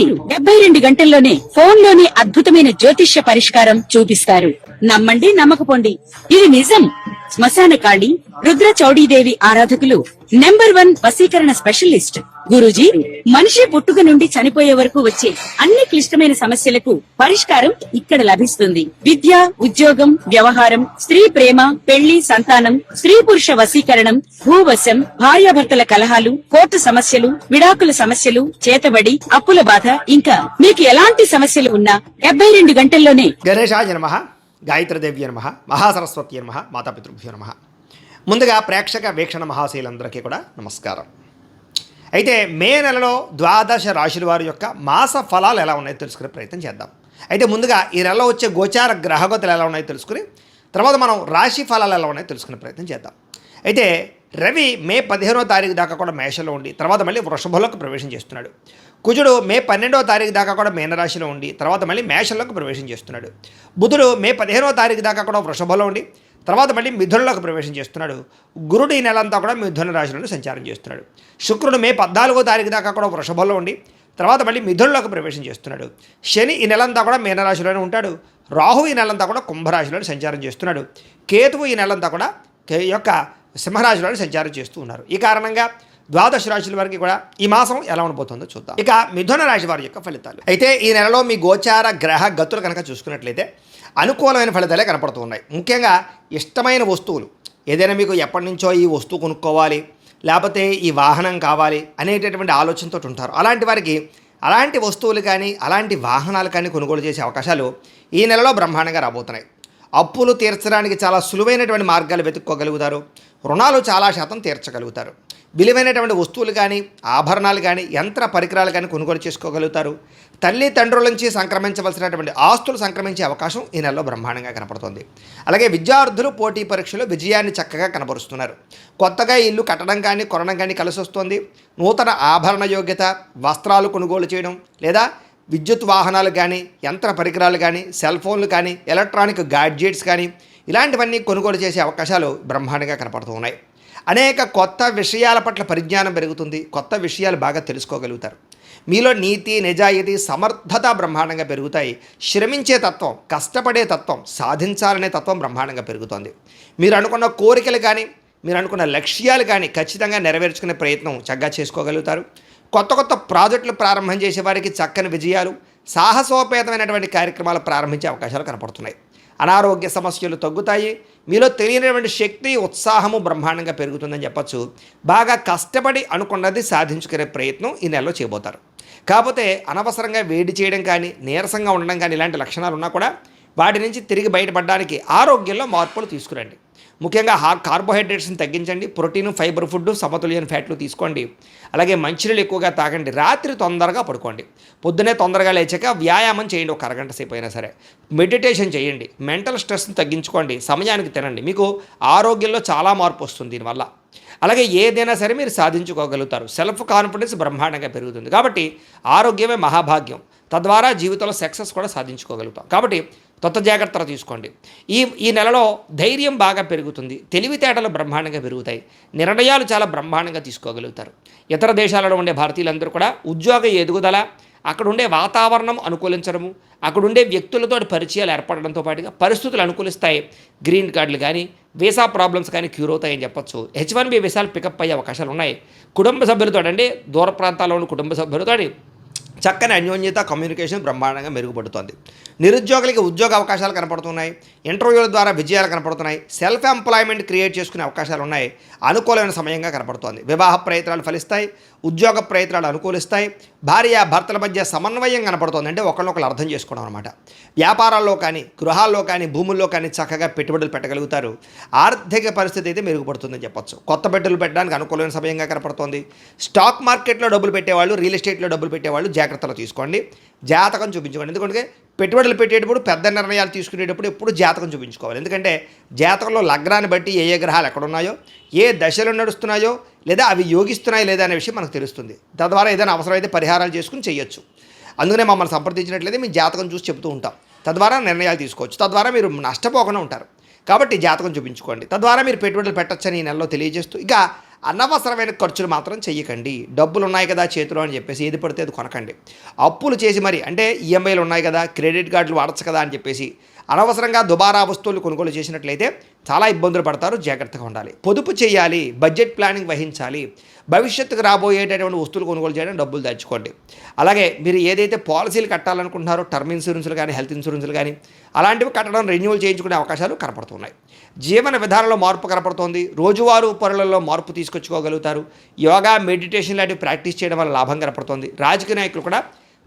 వీరు 72 గంటల్లోనే ఫోన్ లోని అద్భుతమైన జ్యోతిష్య పరిష్కారం చూపిస్తారు. నమ్మండి, నమ్మకపోండి, ఇది నిజం. శ్మశాన కాళి రుద్ర చౌడీదేవి ఆరాధకులు నంబర్ 1 వశీకరణ స్పెషలిస్ట్ గురూజీ. మనిషి పుట్టుక నుండి చనిపోయే వరకు వచ్చే అన్ని క్లిష్టమైన సమస్యలకు పరిష్కారం ఇక్కడ లభిస్తుంది. విద్య, ఉద్యోగం, వ్యవహారం, స్త్రీ ప్రేమ, పెళ్లి, సంతానం, స్త్రీ పురుష వశీకరణం, భూవశం, భార్యాభర్తల కలహాలు, కోర్టు సమస్యలు, విడాకుల సమస్యలు, చేతబడి, అప్పుల బాధ, ఇంకా మీకు ఎలాంటి సమస్యలు ఉన్నా 72 గంటల్లోనే. గణేశాయ నమః, గాయత్రీదేవ్య నమః, మహాసరస్వతి నమః, మాతాపితృభ్యో నమః. ముందుగా ప్రేక్షక వీక్షణ మహాశీలందరికీ కూడా నమస్కారం. అయితే మే నెలలో ద్వాదశ రాశుల వారి యొక్క మాస ఫలాలు ఎలా ఉన్నాయో తెలుసుకునే ప్రయత్నం చేద్దాం. అయితే ముందుగా ఈ నెలలో వచ్చే గోచార గ్రహగతులు ఎలా ఉన్నాయో తెలుసుకుని తర్వాత మనం రాశి ఫలాలు ఎలా ఉన్నాయో తెలుసుకునే ప్రయత్నం చేద్దాం. అయితే రవి మే 15వ తారీఖు దాకా కూడా మేషంలో ఉండి తర్వాత మళ్ళీ వృషభంలోకి ప్రవేశం చేస్తున్నాడు. కుజుడు మే 12వ తారీఖు దాకా కూడా మీనరాశిలో ఉండి తర్వాత మళ్ళీ మేషంలోకి ప్రవేశం చేస్తున్నాడు. బుధుడు మే 15వ తారీఖు దాకా కూడా వృషభంలో ఉండి తర్వాత మళ్ళీ మిథునంలోకి ప్రవేశం చేస్తున్నాడు. గురుడు ఈ నెలంతా కూడా మిథున రాశిలోనే సంచారం చేస్తున్నాడు. శుక్రుడు మే 14వ తారీఖు దాకా కూడా వృషభంలో ఉండి తర్వాత మళ్ళీ మిథునంలోకి ప్రవేశం చేస్తున్నాడు. శని ఈ నెలంతా కూడా మీనరాశిలోనే ఉంటాడు. రాహు ఈ నెలంతా కూడా కుంభరాశిలోనే సంచారం చేస్తున్నాడు. కేతువు ఈ నెలంతా కూడా యొక్క సింహరాశిలోనే సంచారం చేస్తూ ఉన్నారు. ఈ కారణంగా ద్వాదశ రాశుల వారికి కూడా ఈ మాసం ఎలా ఉండబోతుందో చూద్దాం. ఇక మిథున రాశి వారి యొక్క ఫలితాలు. అయితే ఈ నెలలో మీ గోచార గ్రహ గతులు కనుక చూసుకున్నట్లయితే అనుకూలమైన ఫలితాలే కనపడుతూ ఉన్నాయి. ముఖ్యంగా ఇష్టమైన వస్తువులు ఏదైనా మీకు ఎప్పటి నుంచో ఈ వస్తువు కొనుక్కోవాలి లేకపోతే ఈ వాహనం కావాలి అనేటటువంటి ఆలోచనతో ఉంటారు. అలాంటి వారికి అలాంటి వస్తువులు కానీ అలాంటి వాహనాలు కానీ కొనుగోలు చేసే అవకాశాలు ఈ నెలలో బ్రహ్మాండంగా రాబోతున్నాయి. అప్పులు తీర్చడానికి చాలా సులువైనటువంటి మార్గాలు వెతుక్కోగలుగుతారు. రుణాలు చాలా శాతం తీర్చగలుగుతారు. విలువైనటువంటి వస్తువులు కానీ ఆభరణాలు కానీ యంత్ర పరికరాలు కానీ కొనుగోలు చేసుకోగలుగుతారు. తల్లిదండ్రుల నుంచి సంక్రమించవలసినటువంటి ఆస్తులు సంక్రమించే అవకాశం ఈ నెలలో బ్రహ్మాండంగా కనపడుతుంది. అలాగే విద్యార్థులు పోటీ పరీక్షలో విజయాన్ని చక్కగా కనబరుస్తున్నారు. కొత్తగా ఇల్లు కట్టడం కానీ కొనడం కానీ కలిసి వస్తుంది. నూతన ఆభరణ యోగ్యత, వస్త్రాలు కొనుగోలు చేయడం లేదా విద్యుత్ వాహనాలు కానీ యంత్ర పరికరాలు కానీ సెల్ ఫోన్లు కానీ ఎలక్ట్రానిక్ గాడ్జెట్స్ కానీ ఇలాంటివన్నీ కొనుగోలు చేసే అవకాశాలు బ్రహ్మాండంగా కనపడుతూ ఉన్నాయి. అనేక కొత్త విషయాల పట్ల పరిజ్ఞానం పెరుగుతుంది. కొత్త విషయాలు బాగా తెలుసుకోగలుగుతారు. మీలో నీతి, నిజాయితీ, సమర్థత బ్రహ్మాండంగా పెరుగుతాయి. శ్రమించే తత్వం, కష్టపడే తత్వం, సాధించాలనే తత్వం బ్రహ్మాండంగా పెరుగుతుంది. మీరు అనుకున్న కోరికలు కానీ మీరు అనుకున్న లక్ష్యాలు కానీ ఖచ్చితంగా నెరవేర్చుకునే ప్రయత్నం చక్కగా చేసుకోగలుగుతారు. కొత్త కొత్త ప్రాజెక్టులు ప్రారంభం చేసే వారికి చక్కని విజయాలు, సాహసోపేతమైనటువంటి కార్యక్రమాలు ప్రారంభించే అవకాశాలు కనపడుతున్నాయి. అనారోగ్య సమస్యలు తగ్గుతాయి. మీలో తెలియనటువంటి శక్తి, ఉత్సాహము బ్రహ్మాండంగా పెరుగుతుందని చెప్పచ్చు. బాగా కష్టపడి అనుకున్నది సాధించుకునే ప్రయత్నం ఈ నెలలో చేయబోతారు. కాకపోతే అనవసరంగా వేడి చేయడం కానీ నీరసంగా ఉండడం కానీ ఇలాంటి లక్షణాలు ఉన్నా కూడా వాటి నుంచి తిరిగి బయటపడడానికి ఆరోగ్యంలో మార్పులు తీసుకురండి. ముఖ్యంగా కార్బోహైడ్రేట్స్ని తగ్గించండి. ప్రోటీన్, ఫైబర్ ఫుడ్, సమతుల్యమైన ఫ్యాట్లు తీసుకోండి. అలాగే మంచినీళ్ళు ఎక్కువగా తాగండి. రాత్రి తొందరగా పడుకోండి. పొద్దునే తొందరగా లేచాక వ్యాయామం చేయండి. ఒక అరగంట సేపు అయినా సరే మెడిటేషన్ చేయండి. మెంటల్ స్ట్రెస్ని తగ్గించుకోండి. సమయానికి తినండి. మీకు ఆరోగ్యంలో చాలా మార్పు వస్తుంది దీనివల్ల. అలాగే ఏదైనా సరే మీరు సాధించుకోగలుగుతారు. సెల్ఫ్ కాన్ఫిడెన్స్ బ్రహ్మాండంగా పెరుగుతుంది. కాబట్టి ఆరోగ్యమే మహాభాగ్యం. తద్వారా జీవితంలో సక్సెస్ కూడా సాధించుకోగలుగుతాం. కాబట్టి కొత్త జాగ్రత్తలు తీసుకోండి. ఈ నెలలో ధైర్యం బాగా పెరుగుతుంది. తెలివితేటలు బ్రహ్మాండంగా పెరుగుతాయి. నిర్ణయాలు చాలా బ్రహ్మాండంగా తీసుకోగలుగుతారు. ఇతర దేశాలలో ఉండే భారతీయులందరూ కూడా ఉద్యోగ ఎదుగుదల, అక్కడ ఉండే వాతావరణం అనుకూలించడము, అక్కడుండే వ్యక్తులతో పరిచయాలు ఏర్పడడంతో పాటుగా పరిస్థితులు అనుకూలిస్తాయి. గ్రీన్ కార్డులు కానీ వీసా ప్రాబ్లమ్స్ కానీ క్యూర్ అవుతాయని చెప్పొచ్చు. H1B వీసాలు పికప్ అయ్యే అవకాశాలు ఉన్నాయి. కుటుంబ సభ్యులతో అంటే దూర ప్రాంతాల్లో ఉన్న కుటుంబ సభ్యులతో చక్కని అన్యోన్యత, కమ్యూనికేషన్ బ్రహ్మాండంగా మెరుగుపడుతుంది. నిరుద్యోగులకి ఉద్యోగ అవకాశాలు కనపడుతున్నాయి. ఇంటర్వ్యూల ద్వారా విజయాలు కనపడుతున్నాయి. సెల్ఫ్ ఎంప్లాయ్మెంట్ క్రియేట్ చేసుకునే అవకాశాలు ఉన్నాయి. అనుకూలమైన సమయంగా కనపడుతోంది. వివాహ ప్రయత్నాలు ఫలిస్తాయి. ఉద్యోగ ప్రయత్నాలు అనుకూలిస్తాయి. భార్య భర్తల మధ్య సమన్వయం కనపడుతుంది. అంటే ఒకరినొకరు అర్థం చేసుకోవడం అనమాట. వ్యాపారాల్లో కానీ గృహాల్లో కానీ భూముల్లో కానీ చక్కగా పెట్టుబడులు పెట్టగలుగుతారు. ఆర్థిక పరిస్థితి అయితే మెరుగుపడుతుందని చెప్పొచ్చు. కొత్త పెట్టుబడులు పెట్టడానికి అనుకూలమైన సమయంగా కనపడుతోంది. స్టాక్ మార్కెట్లో డబ్బులు పెట్టేవాళ్ళు, రియల్ ఎస్టేట్లో డబ్బులు పెట్టేవాళ్ళు జాగ్రత్తలు తీసుకోండి. జాతకం చూపించుకోండి. ఎందుకంటే పెట్టుబడులు పెట్టేటప్పుడు, పెద్ద నిర్ణయాలు తీసుకునేటప్పుడు ఎప్పుడు జాతకం చూపించుకోవాలి. ఎందుకంటే జాతకంలో లగ్నాన్ని బట్టి ఏ ఏ గ్రహాలు ఎక్కడున్నాయో, ఏ దశలు నడుస్తున్నాయో లేదా అవి యోగిస్తున్నాయో లేదా అనే విషయం మనకు తెలుస్తుంది. తద్వారా ఏదైనా అవసరమైతే పరిహారాలు చేసుకుని చేయొచ్చు. అందుకనే మమ్మల్ని సంప్రదించినట్లయితే మీ జాతకం చూసి చెబుతూ ఉంటాం. తద్వారా నిర్ణయాలు తీసుకోవచ్చు. తద్వారా మీరు నష్టపోకుండా ఉంటారు. కాబట్టి జాతకం చూపించుకోండి. తద్వారా మీరు పెట్టుబడులు పెట్టొచ్చని ఈ నెలలో తెలియజేస్తూ ఇక అనవసరమైన ఖర్చులు మాత్రం చెయ్యకండి. డబ్బులు ఉన్నాయి కదా చేతిలో అని చెప్పేసి ఏది పడితే అది కొనకండి. అప్పులు చేసి మరి అంటే ఈఎంఐలు ఉన్నాయి కదా, క్రెడిట్ కార్డులు వాడచ్చు కదా అని చెప్పేసి అనవసరంగా దుబారా వస్తువులు కొనుగోలు చేసినట్లయితే చాలా ఇబ్బందులు పడతారు. జాగ్రత్తగా ఉండాలి. పొదుపు చేయాలి, బడ్జెట్ ప్లానింగ్ వహించాలి. భవిష్యత్తుకు రాబోయేటటువంటి వస్తువులు కొనుగోలు చేయడం, డబ్బులు దాచుకోండి. అలాగే మీరు ఏదైతే పాలసీలు కట్టాలనుకుంటున్నారో టర్మ్ ఇన్సూరెన్స్లు కానీ, హెల్త్ ఇన్సూరెన్స్లు కానీ అలాంటివి కట్టడం, రెన్యువల్ చేయించుకునే అవకాశాలు కనపడుతున్నాయి. జీవన విధానంలో మార్పు కనపడుతోంది. రోజువారీ పనులలో మార్పు తీసుకొచ్చుకోగలుగుతారు. యోగా, మెడిటేషన్ లాంటివి ప్రాక్టీస్ చేయడం వల్ల లాభం కనపడుతోంది. రాజకీయ నాయకులు కూడా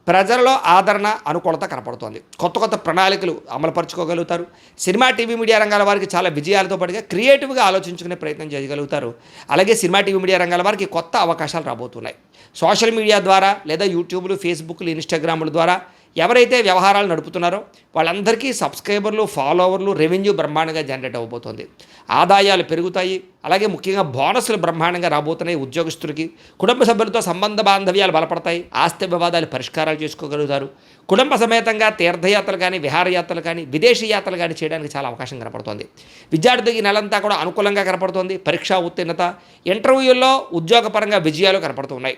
ప్రజలలో ఆదరణ, అనుకూలత కనపడుతోంది. కొత్త కొత్త ప్రణాళికలు అమలుపరుచుకోగలుగుతారు. సినిమా, టీవీ, మీడియా రంగాల వారికి చాలా విజయాలతో పాటుగా క్రియేటివ్గా ఆలోచించుకునే ప్రయత్నం చేయగలుగుతారు. అలాగే సినిమా, టీవీ, మీడియా రంగాల వారికి కొత్త అవకాశాలు రాబోతున్నాయి. సోషల్ మీడియా ద్వారా లేదా యూట్యూబ్లు, ఫేస్బుక్లు, ఇన్స్టాగ్రాముల ద్వారా ఎవరైతే వ్యవహారాలు నడుపుతున్నారో వాళ్ళందరికీ సబ్స్క్రైబర్లు, ఫాలోవర్లు, రెవెన్యూ బ్రహ్మాండంగా జనరేట్ అవ్వబోతోంది. ఆదాయాలు పెరుగుతాయి. అలాగే ముఖ్యంగా బోనస్లు బ్రహ్మాండంగా రాబోతున్నాయి. ఉద్యోగస్తులకి కుటుంబ సభ్యులతో సంబంధ బాంధవ్యాలు బలపడతాయి. ఆస్తి వివాదాలు పరిష్కారాలు చేసుకోగలుగుతారు. కుటుంబ సమేతంగా తీర్థయాత్రలు కానీ, విహారయాత్రలు కానీ, విదేశీ యాత్రలు కానీ చేయడానికి చాలా అవకాశం కనపడుతోంది. విద్యార్థికి నెలంతా కూడా అనుకూలంగా కనపడుతోంది. పరీక్షా ఉత్తీర్ణత, ఇంటర్వ్యూల్లో ఉద్యోగపరంగా విజయాలు కనపడుతున్నాయి.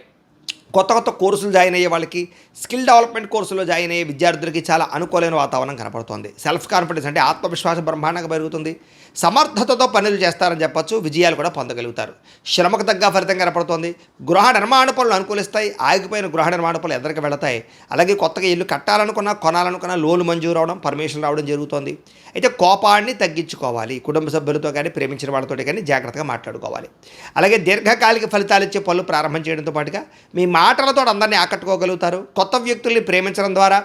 కొత్త కొత్త కోర్సులు జాయిన్ అయ్యే వాళ్ళకి, స్కిల్ డెవలప్మెంట్ కోర్సులో జాయిన్ అయ్యే విద్యార్థులకి చాలా అనుకూలమైన వాతావరణం కనపడుతుంది. సెల్ఫ్ కాన్ఫిడెన్స్ అంటే ఆత్మవిశ్వాసం బ్రహ్మాండంగా పెరుగుతుంది. సమర్థతతో పనులు చేస్తారని చెప్పొచ్చు. విజయాలు కూడా పొందగలుగుతారు. శ్రమకు తగ్గ ఫలితం కనపడుతోంది. గృహ నిర్మాణ పనులు అనుకూలిస్తాయి. ఆగిపోయిన గృహ నిర్మాణ పనులు ఎదురుకు వెళతాయి. అలాగే కొత్తగా ఇల్లు కట్టాలనుకున్నా, కొనాలనుకున్నా లోన్ మంజూరు అవడం, పర్మిషన్ రావడం జరుగుతుంది. అయితే కోపాన్ని తగ్గించుకోవాలి. కుటుంబ సభ్యులతో కానీ, ప్రేమించిన వాళ్ళతో కానీ జాగ్రత్తగా మాట్లాడుకోవాలి. అలాగే దీర్ఘకాలిక ఫలితాలు ఇచ్చే పనులు ప్రారంభం చేయడంతో పాటుగా మీ మాటలతో అందరినీ ఆకట్టుకోగలుగుతారు. కొత్త వ్యక్తుల్ని ప్రేమించడం ద్వారా,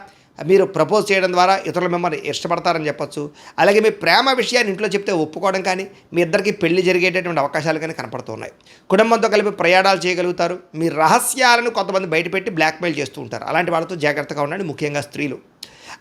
మీరు ప్రపోజ్ చేయడం ద్వారా ఇతరులు మిమ్మల్ని ఇష్టపడతారని చెప్పొచ్చు. అలాగే మీ ప్రేమ విషయాన్ని ఇంట్లో చెప్తే ఒప్పుకోవడం కానీ, మీ ఇద్దరికి పెళ్లి జరిగేటటువంటి అవకాశాలు కానీ కనపడుతున్నాయి. కుటుంబంతో కలిపి ప్రయాణాలు చేయగలుగుతారు. మీ రహస్యాలను కొంతమంది బయటపెట్టి బ్లాక్మెయిల్ చేస్తూ ఉంటారు. అలాంటి వాళ్ళతో జాగ్రత్తగా ఉండండి, ముఖ్యంగా స్త్రీలు.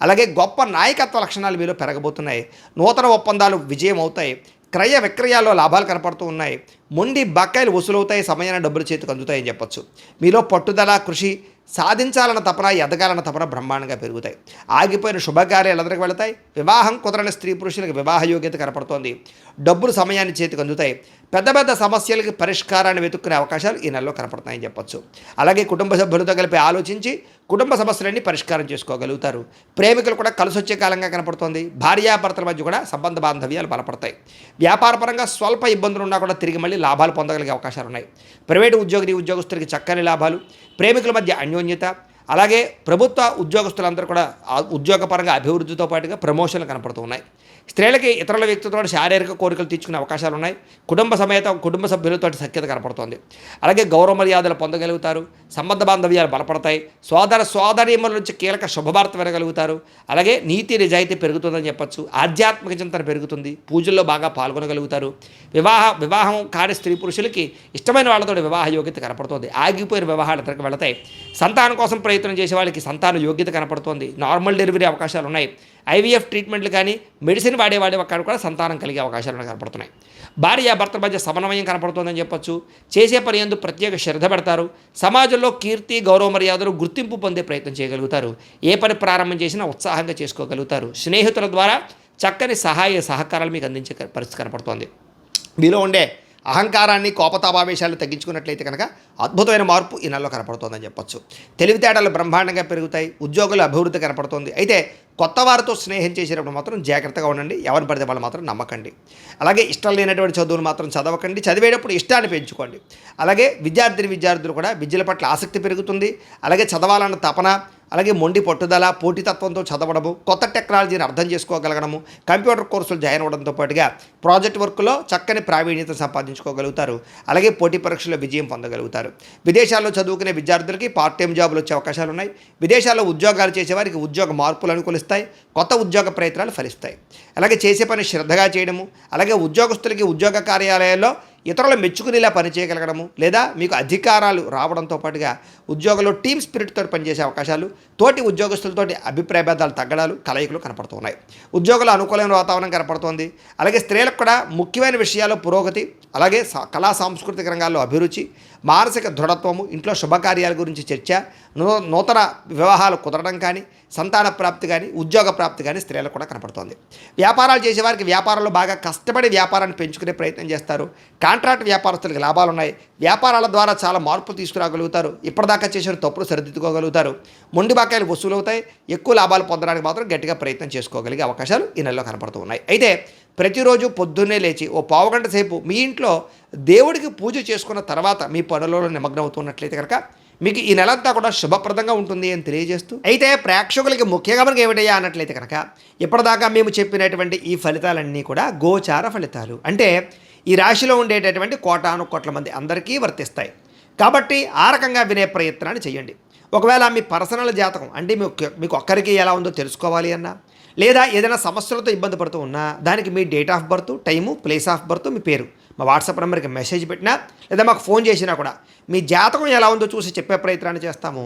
అలాగే గొప్ప నాయకత్వ లక్షణాలు మీలో పెరగబోతున్నాయి. నూతన ఒప్పందాలు విజయం అవుతాయి. క్రయ విక్రయాల్లో లాభాలు కనపడుతూ ఉన్నాయి. మొండి బకాయిలు వసూలవుతాయి. సమయాన్ని డబ్బులు చేతికి అందుతాయని చెప్పొచ్చు. మీలో పట్టుదల, కృషి, సాధించాలన్న తపన, ఎదగాలన్న తపన బ్రహ్మాండంగా పెరుగుతాయి. ఆగిపోయిన శుభకార్యాలు ఎదురుకు వెళతాయి. వివాహం కుదరని స్త్రీ పురుషులకు వివాహ యోగ్యత కనపడుతోంది. డబ్బులు సమయాన్ని చేతికి అందుతాయి. పెద్ద పెద్ద సమస్యలకి పరిష్కారాన్ని వెతుక్కునే అవకాశాలు ఈ నెలలో కనపడుతున్నాయని చెప్పొచ్చు. అలాగే కుటుంబ సభ్యులతో కలిపి ఆలోచించి కుటుంబ సమస్యలన్నీ పరిష్కారం చేసుకోగలుగుతారు. ప్రేమికులు కూడా కలిసొచ్చే కాలంగా కనపడుతోంది. భార్యాభర్తల మధ్య కూడా సంబంధ బాంధవ్యాలు బలపడతాయి. వ్యాపారపరంగా స్వల్ప ఇబ్బందులు ఉన్నా కూడా తిరిగి మళ్ళీ లాభాలు పొందగలిగే అవకాశాలు ఉన్నాయి. ప్రైవేటు ఉద్యోగస్తులకి చక్కని లాభాలు, ప్రేమికుల మధ్య అన్యోన్యత, అలాగే ప్రభుత్వ ఉద్యోగస్తులందరూ కూడా ఉద్యోగపరంగా అభివృద్ధితో పాటుగా ప్రమోషన్లు కనపడుతూ ఉన్నాయి. స్త్రీలకి ఇతరుల వ్యక్తితో శారీరక కోరికలు తీర్చుకునే అవకాశాలు ఉన్నాయి. కుటుంబ సభ్యులతో సఖ్యత కనపడుతోంది. అలాగే గౌరవ మర్యాదలు పొందగలుగుతారు. సంబంధ బాంధవ్యాలు బలపడతాయి. సోదరీమణుల నుంచి కీలక శుభవార్త వినగలుగుతారు. అలాగే నీతి నిజాయితీ పెరుగుతుందని చెప్పొచ్చు. ఆధ్యాత్మిక చింతన పెరుగుతుంది. పూజల్లో బాగా పాల్గొనగలుగుతారు. వివాహం కాని స్త్రీ పురుషులకి ఇష్టమైన వాళ్ళతో వివాహ యోగ్యత కనపడుతుంది. ఆగిపోయిన వివాహాలు ఎదురుకు వెళతాయి. సంతానం కోసం ప్రయత్నం చేసే వాళ్ళకి సంతాన యోగ్యత కనపడుతోంది. నార్మల్ డెలివరీ అవకాశాలు ఉన్నాయి. ఐవీఎఫ్ ట్రీట్మెంట్లు కానీ, మెడిసిన్ వాడే ఒక్కడు కూడా సంతానం కలిగే అవకాశాలు కనపడుతున్నాయి. భార్యాభర్తల మధ్య సమన్వయం కనపడుతుందని చెప్పొచ్చు. చేసే పని యందు ప్రత్యేక శ్రద్ధ పెడతారు. సమాజంలో కీర్తి, గౌరవ మర్యాదలు, గుర్తింపు పొందే ప్రయత్నం చేయగలుగుతారు. ఏ పని ప్రారంభం చేసినా ఉత్సాహంగా చేసుకోగలుగుతారు. స్నేహితుల ద్వారా చక్కని సహాయ సహకారాలు మీకు అందించే పరిస్థితి కనపడుతోంది. మీలో ఉండే అహంకారాన్ని, కోపతాపావేశాలు తగ్గించుకున్నట్లయితే కనుక అద్భుతమైన మార్పు ఈ నెలలో కనపడుతోందని చెప్పొచ్చు. తెలివితేటలు బ్రహ్మాండంగా పెరుగుతాయి. ఉద్యోగుల అభివృద్ధి కనపడుతోంది. అయితే కొత్త వారితో స్నేహం చేసేటప్పుడు మాత్రం జాగ్రత్తగా ఉండండి. ఎవరిని పడితే వాళ్ళు మాత్రం నమ్మకండి. అలాగే ఇష్టం లేనటువంటి చదువులు మాత్రం చదవకండి. చదివేటప్పుడు ఇష్టాన్ని పెంచుకోండి. అలాగే విద్యార్థులు కూడా విద్యల పట్ల ఆసక్తి పెరుగుతుంది. అలాగే చదవాలన్న తపన, అలాగే మొండి పట్టుదల, పోటీతత్వంతో చదవడము, కొత్త టెక్నాలజీని అర్థం చేసుకోగలగడము, కంప్యూటర్ కోర్సులు జాయిన్ అవ్వడంతో పాటుగా ప్రాజెక్ట్ వర్క్లో చక్కని ప్రావీణ్యత సంపాదించుకోగలుగుతారు. అలాగే పోటీ పరీక్షల్లో విజయం పొందగలుగుతారు. విదేశాల్లో చదువుకునే విద్యార్థులకి పార్ట్ టైం జాబులు వచ్చే అవకాశాలు ఉన్నాయి. విదేశాల్లో ఉద్యోగాలు చేసేవారికి ఉద్యోగ మార్పులు అనుకూలిస్తాయి. కొత్త ఉద్యోగ ప్రయత్నాలు ఫలిస్తాయి. అలాగే చేసే పని శ్రద్ధగా చేయడము, అలాగే ఉద్యోగస్తులకి ఉద్యోగ కార్యాలయాల్లో ఇతరులు మెచ్చుకునేలా పనిచేయగలగడము, లేదా మీకు అధికారాలు రావడంతో పాటుగా ఉద్యోగంలో టీమ్ స్పిరిట్తో పనిచేసే అవకాశాలు, తోటి ఉద్యోగస్తులతోటి అభిప్రాయ భేదాలు తగ్గడాలు, కలయికలు కనపడుతున్నాయి. ఉద్యోగుల అనుకూలమైన వాతావరణం కనపడుతోంది. అలాగే స్త్రీలకు కూడా ముఖ్యమైన విషయాల్లో పురోగతి, అలాగే కళా సాంస్కృతిక రంగాల్లో అభిరుచి, మానసిక దృఢత్వము, ఇంట్లో శుభకార్యాల గురించి చర్చ, నూతన వివాహాలు కుదరడం కానీ, సంతాన ప్రాప్తి కానీ, ఉద్యోగ ప్రాప్తి కానీ స్త్రీలకు కూడా కనపడుతోంది. వ్యాపారాలు చేసేవారికి వ్యాపారంలో బాగా కష్టపడి వ్యాపారాన్ని పెంచుకునే ప్రయత్నం చేస్తారు. కాంట్రాక్ట్ వ్యాపారస్తులకు లాభాలు ఉన్నాయి. వ్యాపారాల ద్వారా చాలా మార్పు తీసుకురాగలుగుతారు. ఇప్పటిదాకా చేసిన తప్పులు సరిదిద్దుకోగలుగుతారు. మొండి బాకాయలు వసూలు అవుతాయి. ఎక్కువ లాభాలు పొందడానికి మాత్రం గట్టిగా ప్రయత్నం చేసుకోగలిగే అవకాశాలు ఈ నెలలో కనపడుతూ ఉన్నాయి. అయితే ప్రతిరోజు పొద్దున్నే లేచి ఓ పావుగంట సేపు మీ ఇంట్లో దేవుడికి పూజ చేసుకున్న తర్వాత మీ పనులలో నిమగ్నం అవుతున్నట్లయితే కనుక మీకు ఈ నెలంతా కూడా శుభప్రదంగా ఉంటుంది అని తెలియజేస్తూ, అయితే ప్రేక్షకులకి ముఖ్యంగా మనకి ఏమిటయ్యా అన్నట్లయితే కనుక ఇప్పటిదాకా మేము చెప్పినటువంటి ఈ ఫలితాలన్నీ కూడా గోచార ఫలితాలు. అంటే ఈ రాశిలో ఉండేటటువంటి కోటాను కోట్ల మంది అందరికీ వర్తిస్తాయి. కాబట్టి ఆ రకంగా వినే ప్రయత్నాన్ని చేయండి. ఒకవేళ మీ పర్సనల్ జాతకం అంటే మీకు ఒక్కరికి ఎలా ఉందో తెలుసుకోవాలి అన్నా, లేదా ఏదైనా సమస్యలతో ఇబ్బంది పడుతూ ఉన్నా దానికి మీ date of birth, time, place of birth, మీ పేరు మా వాట్సాప్ నెంబర్కి మెసేజ్ పెట్టినా లేదా మాకు ఫోన్ చేసినా కూడా మీ జాతకం ఎలా ఉందో చూసి చెప్పే ప్రయత్నాన్ని చేస్తాము.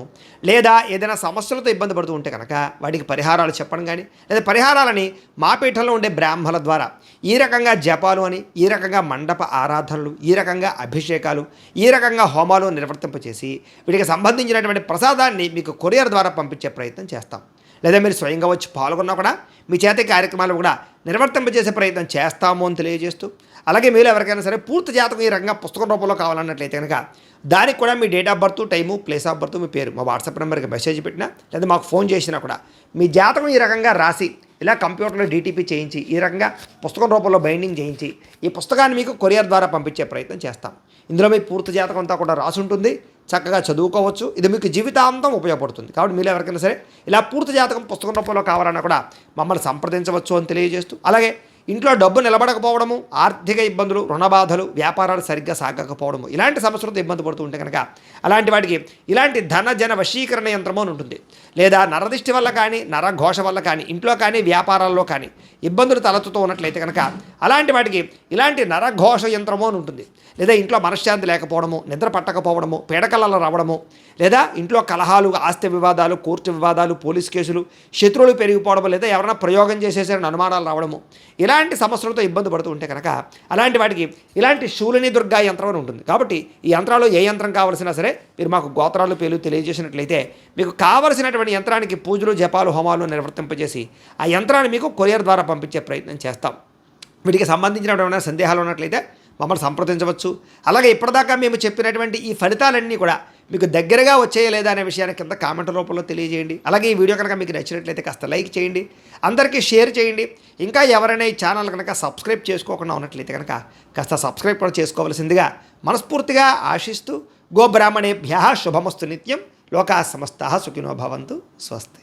లేదా ఏదైనా సమస్యలతో ఇబ్బంది పడుతూ ఉంటే కనుక వాటికి పరిహారాలు చెప్పడం కానీ, లేదా పరిహారాలని మా పీఠంలో ఉండే బ్రాహ్మణుల ద్వారా ఈ రకంగా జపాలు అని, ఈ రకంగా మండప ఆరాధనలు, ఈ రకంగా అభిషేకాలు, ఈ రకంగా హోమాలు నిర్వర్తింపచేసి వీటికి సంబంధించినటువంటి ప్రసాదాన్ని మీకు కొరియర్ ద్వారా పంపించే ప్రయత్నం చేస్తాం. లేదా మీరు స్వయంగా వచ్చి పాల్గొన్నా కూడా మీ చేత కార్యక్రమాలు కూడా నిర్వర్తింపజేసే ప్రయత్నం చేస్తాము అని తెలియజేస్తూ, అలాగే మీరు ఎవరికైనా సరే పూర్తి జాతకం ఈ రకంగా పుస్తకం రూపంలో కావాలన్నట్లయితే కనుక దానికి కూడా మీ date of birth, time, place of birth, మీ పేరు మా వాట్సాప్ నెంబర్కి మెసేజ్ పెట్టినా లేదా మాకు ఫోన్ చేసినా కూడా మీ జాతకం ఈ రకంగా రాసి ఇలా కంప్యూటర్లో డీటీపీ చేయించి ఈ రకంగా పుస్తకం రూపంలో బైండింగ్ చేయించి ఈ పుస్తకాన్ని మీకు కొరియర్ ద్వారా పంపించే ప్రయత్నం చేస్తాం. ఇందులో మీ పూర్తి జాతకం అంతా కూడా రాసి ఉంటుంది. చక్కగా చదువుకోవచ్చు. ఇది మీకు జీవితాంతం ఉపయోగపడుతుంది. కాబట్టి మీరు ఎవరికైనా సరే ఇలా పూర్తి జాతకం పుస్తకం రూపంలో కావాలన్నా కూడా మమ్మల్ని సంప్రదించవచ్చు అని తెలియజేస్తూ, అలాగే ఇంట్లో డబ్బు నిలబడకపోవడము, ఆర్థిక ఇబ్బందులు, రుణ బాధలు, వ్యాపారాలు సరిగ్గా సాగకపోవడము, ఇలాంటి సమస్యలతో ఇబ్బంది పడుతూ ఉంటే కనుక అలాంటి వాటికి ఇలాంటి ధన జన వశీకరణ యంత్రము అని ఉంటుంది. లేదా నరదిష్టి వల్ల కానీ, నరఘోష వల్ల కానీ, ఇంట్లో కానీ వ్యాపారాల్లో కానీ ఇబ్బందులు తలెత్తుతూ ఉన్నట్లయితే కనుక అలాంటి వాటికి ఇలాంటి నరఘోష యంత్రము అని ఉంటుంది. లేదా ఇంట్లో మనశ్శాంతి లేకపోవడము, నిద్ర పట్టకపోవడము, పీడకలలో రావడము, లేదా ఇంట్లో కలహాలు, ఆస్తి వివాదాలు, కోర్టు వివాదాలు, పోలీస్ కేసులు, శత్రువులు పెరిగిపోవడము, లేదా ఎవరైనా ప్రయోగం చేసేసరికి అనుమానాలు రావడము, ఇలాంటి సమస్యలతో ఇబ్బంది పడుతూ ఉంటే కనుక అలాంటి వాటికి ఇలాంటి శూలిని దుర్గా యంత్రం అని ఉంటుంది. కాబట్టి ఈ యంత్రాలు ఏ యంత్రం కావాల్సినా సరే మీరు మాకు గోత్రాలు పేర్లు తెలియజేసినట్లయితే మీకు కావలసినటువంటి యంత్రానికి పూజలు, జపాలు, హోమాలు నిర్వర్తింపజేసి ఆ యంత్రాన్ని మీకు కొరియర్ ద్వారా పంపించే ప్రయత్నం చేస్తాం. వీటికి సంబంధించినటువంటి సందేహాలు ఉన్నట్లయితే మమ్మల్ని సంప్రదించవచ్చు. అలాగే ఇప్పటిదాకా మేము చెప్పినటువంటి ఈ ఫలితాలన్నీ కూడా మీకు దగ్గరగా వచ్చేయ లేదా అనే విషయాన్ని కింద కామెంట్ రూపంలో తెలియజేయండి. అలాగే ఈ వీడియో కనుక మీకు నచ్చినట్లయితే కాస్త లైక్ చేయండి, అందరికీ షేర్ చేయండి. ఇంకా ఎవరైనా ఈ ఛానల్ కనుక సబ్స్క్రైబ్ చేసుకోకుండా ఉన్నట్లయితే కనుక కాస్త సబ్స్క్రైబ్ కూడా చేసుకోవాల్సిందిగా మనస్ఫూర్తిగా ఆశిస్తూ, గోబ్రాహ్మణేభ్యః శుభమస్తు నిత్యం, లోకాః సమస్తాః సుఖినో భవంతు. స్వస్తి.